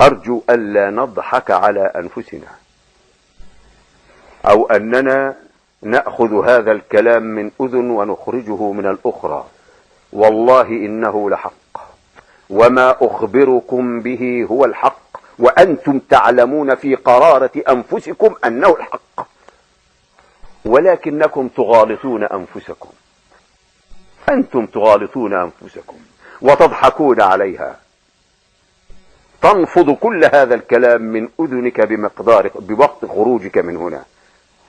أرجو ألا نضحك على أنفسنا، أو أننا نأخذ هذا الكلام من أذن ونخرجه من الأخرى. والله إنه لحق، وما أخبركم به هو الحق، وأنتم تعلمون في قرارة أنفسكم أنه الحق، ولكنكم تغالطون أنفسكم. أنتم تغالطون أنفسكم وتضحكون عليها. تنفض كل هذا الكلام من أذنك بوقت خروجك من هنا.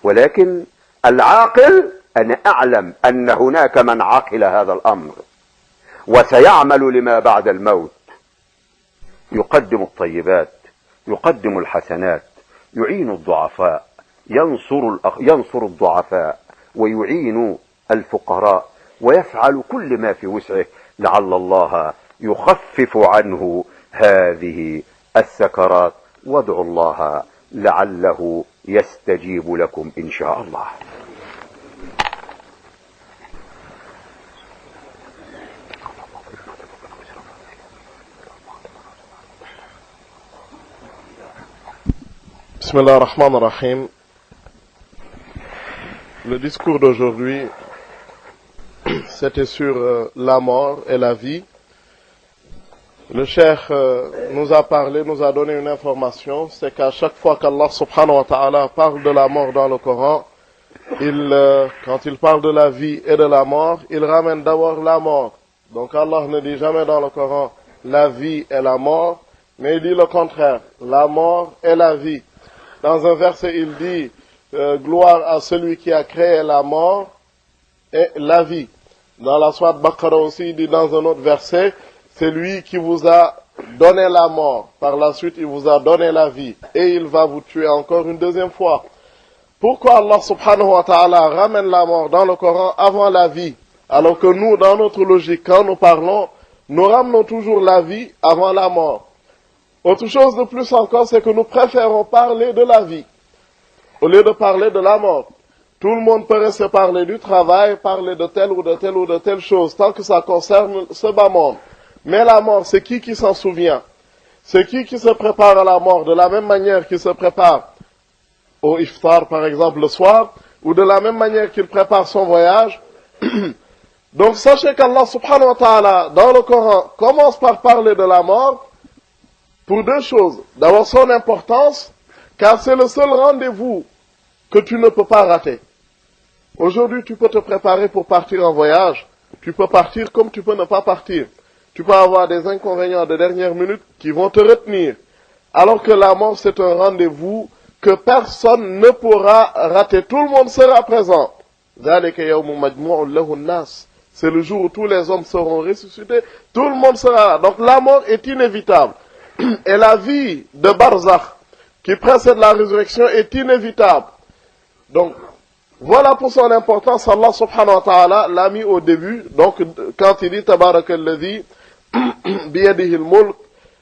ولكن العاقل، أنا أعلم أن هناك من عقل هذا الأمر وسيعمل لما بعد الموت، يقدم الطيبات، يقدم الحسنات، يعين الضعفاء، ينصر الضعفاء، ويعين الفقراء، ويفعل كل ما في وسعه لعل الله يخفف عنه هذه السكرات. وادعوا الله لعله يستجيب لكم إن شاء الله. Bismillah ar-Rahman ar-Rahim. Le discours d'aujourd'hui, c'était sur la mort et la vie. Le cheikh nous a parlé, nous a donné une information, c'est qu'à chaque fois qu'Allah subhanahu wa ta'ala parle de la mort dans le Coran, quand il parle de la vie et de la mort, il ramène d'abord la mort. Donc Allah ne dit jamais dans le Coran la vie et la mort, mais il dit le contraire, la mort et la vie. Dans un verset, il dit gloire à celui qui a créé la mort et la vie. Dans la sourate Baqarah aussi, il dit dans un autre verset, c'est lui qui vous a donné la mort. Par la suite, il vous a donné la vie. Et il va vous tuer encore une deuxième fois. Pourquoi Allah subhanahu wa ta'ala ramène la mort dans le Coran avant la vie? Alors que nous, dans notre logique, quand nous parlons, nous ramenons toujours la vie avant la mort. Autre chose de plus encore, c'est que nous préférons parler de la vie au lieu de parler de la mort. Tout le monde peut se parler du travail, parler de telle ou de telle ou de telle chose, tant que ça concerne ce bas monde. Mais la mort, c'est qui s'en souvient? C'est qui se prépare à la mort de la même manière qu'il se prépare au iftar, par exemple, le soir, ou de la même manière qu'il prépare son voyage? Donc sachez qu'Allah subhanahu wa ta'ala, dans le Coran, commence par parler de la mort pour deux choses. D'abord son importance, car c'est le seul rendez-vous que tu ne peux pas rater. Aujourd'hui, tu peux te préparer pour partir en voyage. Tu peux partir comme tu peux ne pas partir. Tu peux avoir des inconvénients de dernière minute qui vont te retenir. Alors que la mort, c'est un rendez-vous que personne ne pourra rater. Tout le monde sera présent. C'est le jour où tous les hommes seront ressuscités. Tout le monde sera là. Donc la mort est inévitable. Et la vie de Barzakh, qui précède la résurrection, est inévitable. Donc, voilà pour son importance, Allah subhanahu wa ta'ala l'a mis au début. Donc, quand il dit Tabarakalladhi biyadihil mulk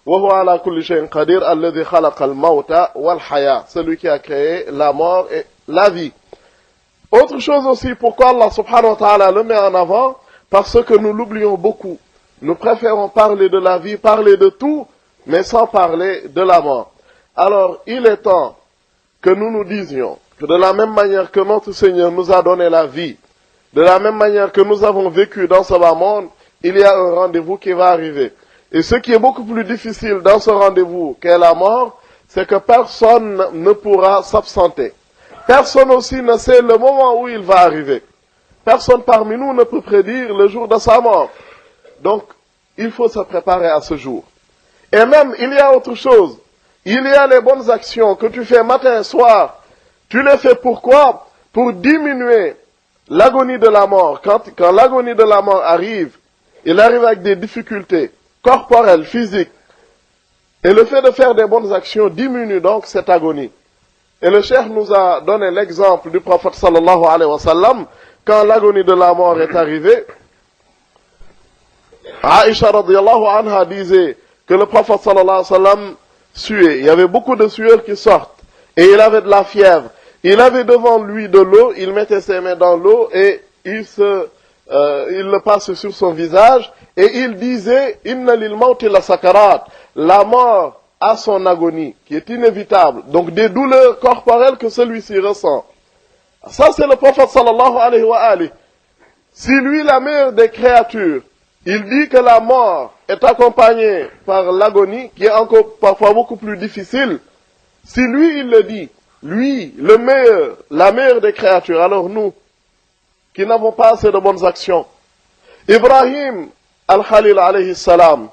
wa huwa ala kulli shay'in qadir alladhi khalaqal mawta wal haya, celui qui a créé la mort et la vie. Autre chose aussi, pourquoi Allah subhanahu wa ta'ala le met en avant? Parce que nous l'oublions beaucoup. Nous préférons parler de la vie, parler de tout, mais sans parler de la mort. Alors, il est temps que nous nous disions que de la même manière que notre Seigneur nous a donné la vie, de la même manière que nous avons vécu dans ce bas monde, il y a un rendez-vous qui va arriver. Et ce qui est beaucoup plus difficile dans ce rendez-vous qu'est la mort, c'est que personne ne pourra s'absenter. Personne aussi ne sait le moment où il va arriver. Personne parmi nous ne peut prédire le jour de sa mort. Donc, il faut se préparer à ce jour. Et même, il y a autre chose. Il y a les bonnes actions que tu fais matin et soir. Tu les fais pourquoi? Pour diminuer l'agonie de la mort. Quand l'agonie de la mort arrive, il arrive avec des difficultés corporelles, physiques. Et le fait de faire des bonnes actions diminue donc cette agonie. Et le cheikh nous a donné l'exemple du prophète sallallahu alayhi wa sallam, quand l'agonie de la mort est arrivée. Aïcha radiyallahu anha disait que le prophète sallallahu alayhi wa sallam suait. Il y avait beaucoup de sueurs qui sortent. Et il avait de la fièvre. Il avait devant lui de l'eau, il mettait ses mains dans l'eau et il le passe sur son visage Et il disait, Inna lil mawti la sakarat, la mort a son agonie, qui est inévitable. Donc des douleurs corporelles que celui-ci ressent. Ça c'est le prophète sallallahu alayhi wa alihi. Si lui, la meilleure des créatures, il dit que la mort est accompagnée par l'agonie, qui est encore parfois beaucoup plus difficile, si lui, il le dit, lui, le meilleur, la meilleure des créatures, alors nous, qui n'avons pas assez de bonnes actions, Ibrahim al-Khalil alayhi salam,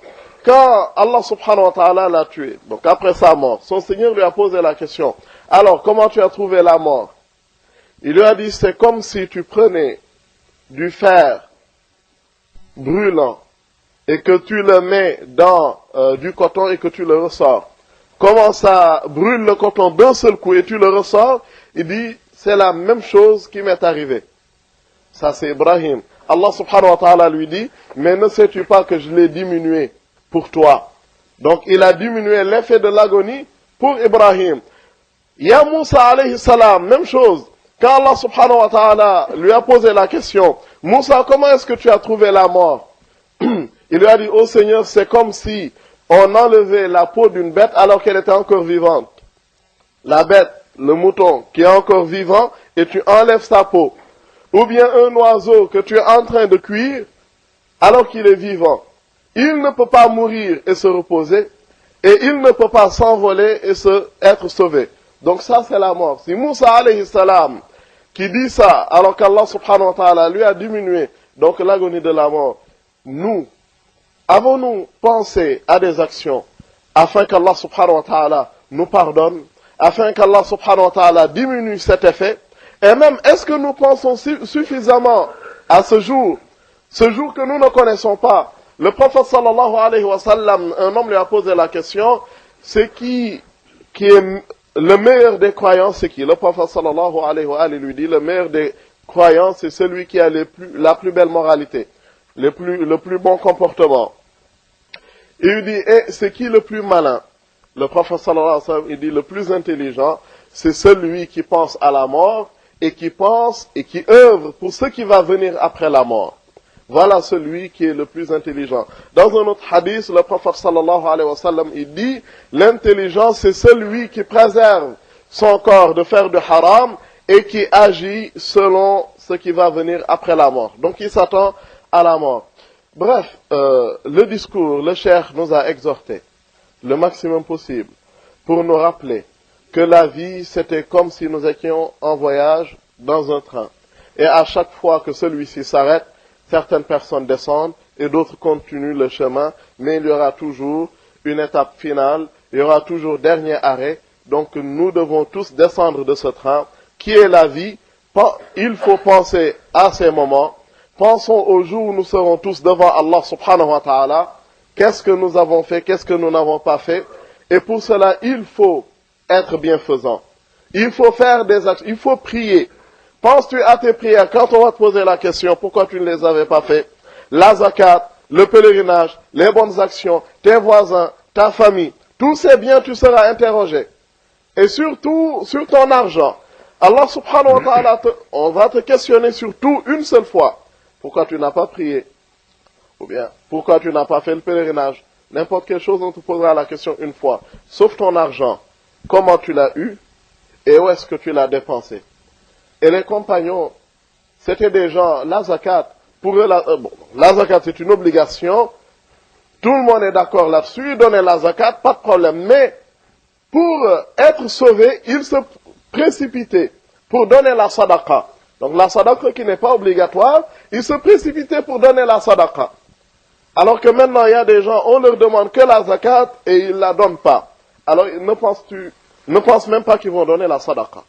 quand Allah subhanahu wa ta'ala l'a tué, donc après sa mort, son Seigneur lui a posé la question, alors comment tu as trouvé la mort? Il lui a dit, c'est comme si tu prenais du fer brûlant et que tu le mets dans du coton et que tu le ressors. Comment ça brûle le coton d'un seul coup et tu le ressors? Il dit, c'est la même chose qui m'est arrivée. Ça c'est Ibrahim. Allah subhanahu wa ta'ala lui dit, mais ne sais-tu pas que je l'ai diminué pour toi? Donc il a diminué l'effet de l'agonie pour Ibrahim. Ya Moussa alayhi salam, même chose. Quand Allah subhanahu wa ta'ala lui a posé la question, Moussa, comment est-ce que tu as trouvé la mort? Il lui a dit, oh Seigneur, c'est comme si on enlevait la peau d'une bête alors qu'elle était encore vivante. La bête, le mouton qui est encore vivant, et tu enlèves sa peau. Ou bien un oiseau que tu es en train de cuire alors qu'il est vivant. Il ne peut pas mourir et se reposer, et il ne peut pas s'envoler et être sauvé. Donc ça c'est la mort. Si Moussa alayhi salam, qui dit ça, alors qu'Allah subhanahu wa ta'ala lui a diminué, donc l'agonie de la mort, nous, avons-nous pensé à des actions afin qu'Allah subhanahu wa ta'ala nous pardonne, afin qu'Allah subhanahu wa ta'ala diminue cet effet? Et même, est-ce que nous pensons suffisamment à ce jour que nous ne connaissons pas? Le prophète sallallahu alayhi wa sallam, un homme lui a posé la question, c'est qui est le meilleur des croyants, c'est qui? Le prophète sallallahu alayhi wa sallam lui dit, le meilleur des croyants, c'est celui qui a la plus belle moralité, le plus bon comportement. Et il dit, et c'est qui le plus malin? Le prophète sallallahu alayhi wa sallam, il dit, le plus intelligent, c'est celui qui pense à la mort et qui pense et qui œuvre pour ce qui va venir après la mort. Voilà celui qui est le plus intelligent. Dans un autre hadith, le prophète sallallahu alayhi wa sallam, il dit, l'intelligent, c'est celui qui préserve son corps de faire du haram et qui agit selon ce qui va venir après la mort. Donc il s'attend à la mort. Bref, le discours, le cheikh nous a exhorté le maximum possible pour nous rappeler que la vie, c'était comme si nous étions en voyage dans un train. Et à chaque fois que celui-ci s'arrête, certaines personnes descendent et d'autres continuent le chemin, mais il y aura toujours une étape finale, il y aura toujours dernier arrêt. Donc nous devons tous descendre de ce train qui est la vie. Il faut penser à ces moments. Pensons au jour où nous serons tous devant Allah subhanahu wa ta'ala. Qu'est-ce que nous avons fait, qu'est-ce que nous n'avons pas fait. Et pour cela, il faut être bienfaisant. Il faut faire des actes, il faut prier. Penses-tu à tes prières quand on va te poser la question pourquoi tu ne les avais pas fait? La zakat, le pèlerinage, les bonnes actions, tes voisins, ta famille, tous ces biens tu seras interrogé. Et surtout sur ton argent. Allah subhanahu wa ta'ala, on va te questionner surtout une seule fois. Pourquoi tu n'as pas prié? Ou bien, pourquoi tu n'as pas fait le pèlerinage? N'importe quelle chose, on te posera la question une fois. Sauf ton argent. Comment tu l'as eu? Et où est-ce que tu l'as dépensé? Et les compagnons, c'était des gens, la zakat, pour eux, la zakat c'est une obligation, tout le monde est d'accord là-dessus, donner la zakat, pas de problème, mais pour être sauvé, ils se précipitaient pour donner la sadaqa. Donc la sadaqa qui n'est pas obligatoire, ils se précipitaient pour donner la sadaqa. Alors que maintenant il y a des gens, on leur demande que la zakat et ils ne la donnent pas. Alors ne pense même pas qu'ils vont donner la sadaqa.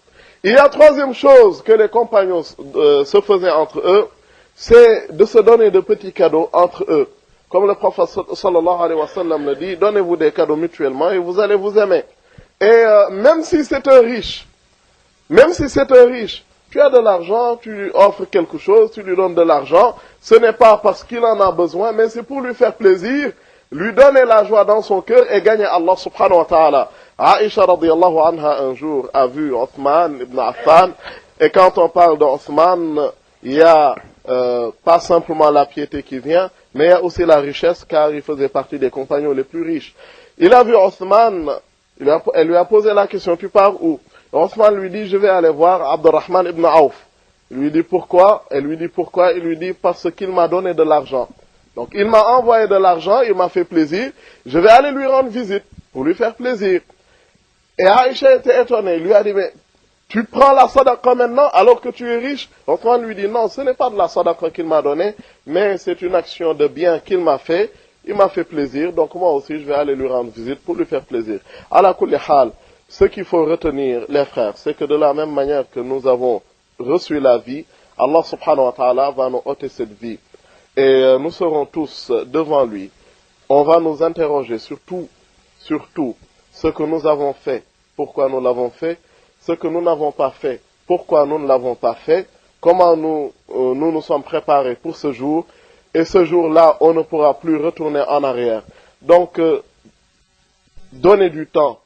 Il y a troisième chose que les compagnons se faisaient entre eux, c'est de se donner de petits cadeaux entre eux. Comme le prophète sallallahu alayhi wa sallam le dit, donnez-vous des cadeaux mutuellement et vous allez vous aimer. Et même si c'est un riche, tu as de l'argent, tu lui offres quelque chose, tu lui donnes de l'argent, ce n'est pas parce qu'il en a besoin, mais c'est pour lui faire plaisir, lui donner la joie dans son cœur et gagner Allah subhanahu wa ta'ala. Aïcha radiyallahu anha un jour a vu Othman ibn Affan, et quand on parle d'Othman, il y a pas simplement la piété qui vient, mais il y a aussi la richesse, car il faisait partie des compagnons les plus riches. Il a vu Othman, elle lui a posé la question, tu pars où? Othman lui dit, je vais aller voir Abdurrahman ibn Auf. Il lui dit pourquoi? Elle lui dit pourquoi? Il lui dit parce qu'il m'a donné de l'argent. Donc il m'a envoyé de l'argent, il m'a fait plaisir, je vais aller lui rendre visite pour lui faire plaisir. Et Aïcha était étonnée, il lui a dit, mais tu prends la sadaqa maintenant alors que tu es riche? Othman lui dit, non, ce n'est pas de la sadaqa qu'il m'a donné, mais c'est une action de bien qu'il m'a fait, il m'a fait plaisir, donc moi aussi je vais aller lui rendre visite pour lui faire plaisir. Ala kulli hal, ce qu'il faut retenir, les frères, c'est que de la même manière que nous avons reçu la vie, Allah subhanahu wa ta'ala va nous ôter cette vie. Et nous serons tous devant lui. On va nous interroger sur tout ce que nous avons fait, pourquoi nous l'avons fait, ce que nous n'avons pas fait, pourquoi nous ne l'avons pas fait, comment nous sommes préparés pour ce jour, et ce jour-là, on ne pourra plus retourner en arrière. Donc, donnez du temps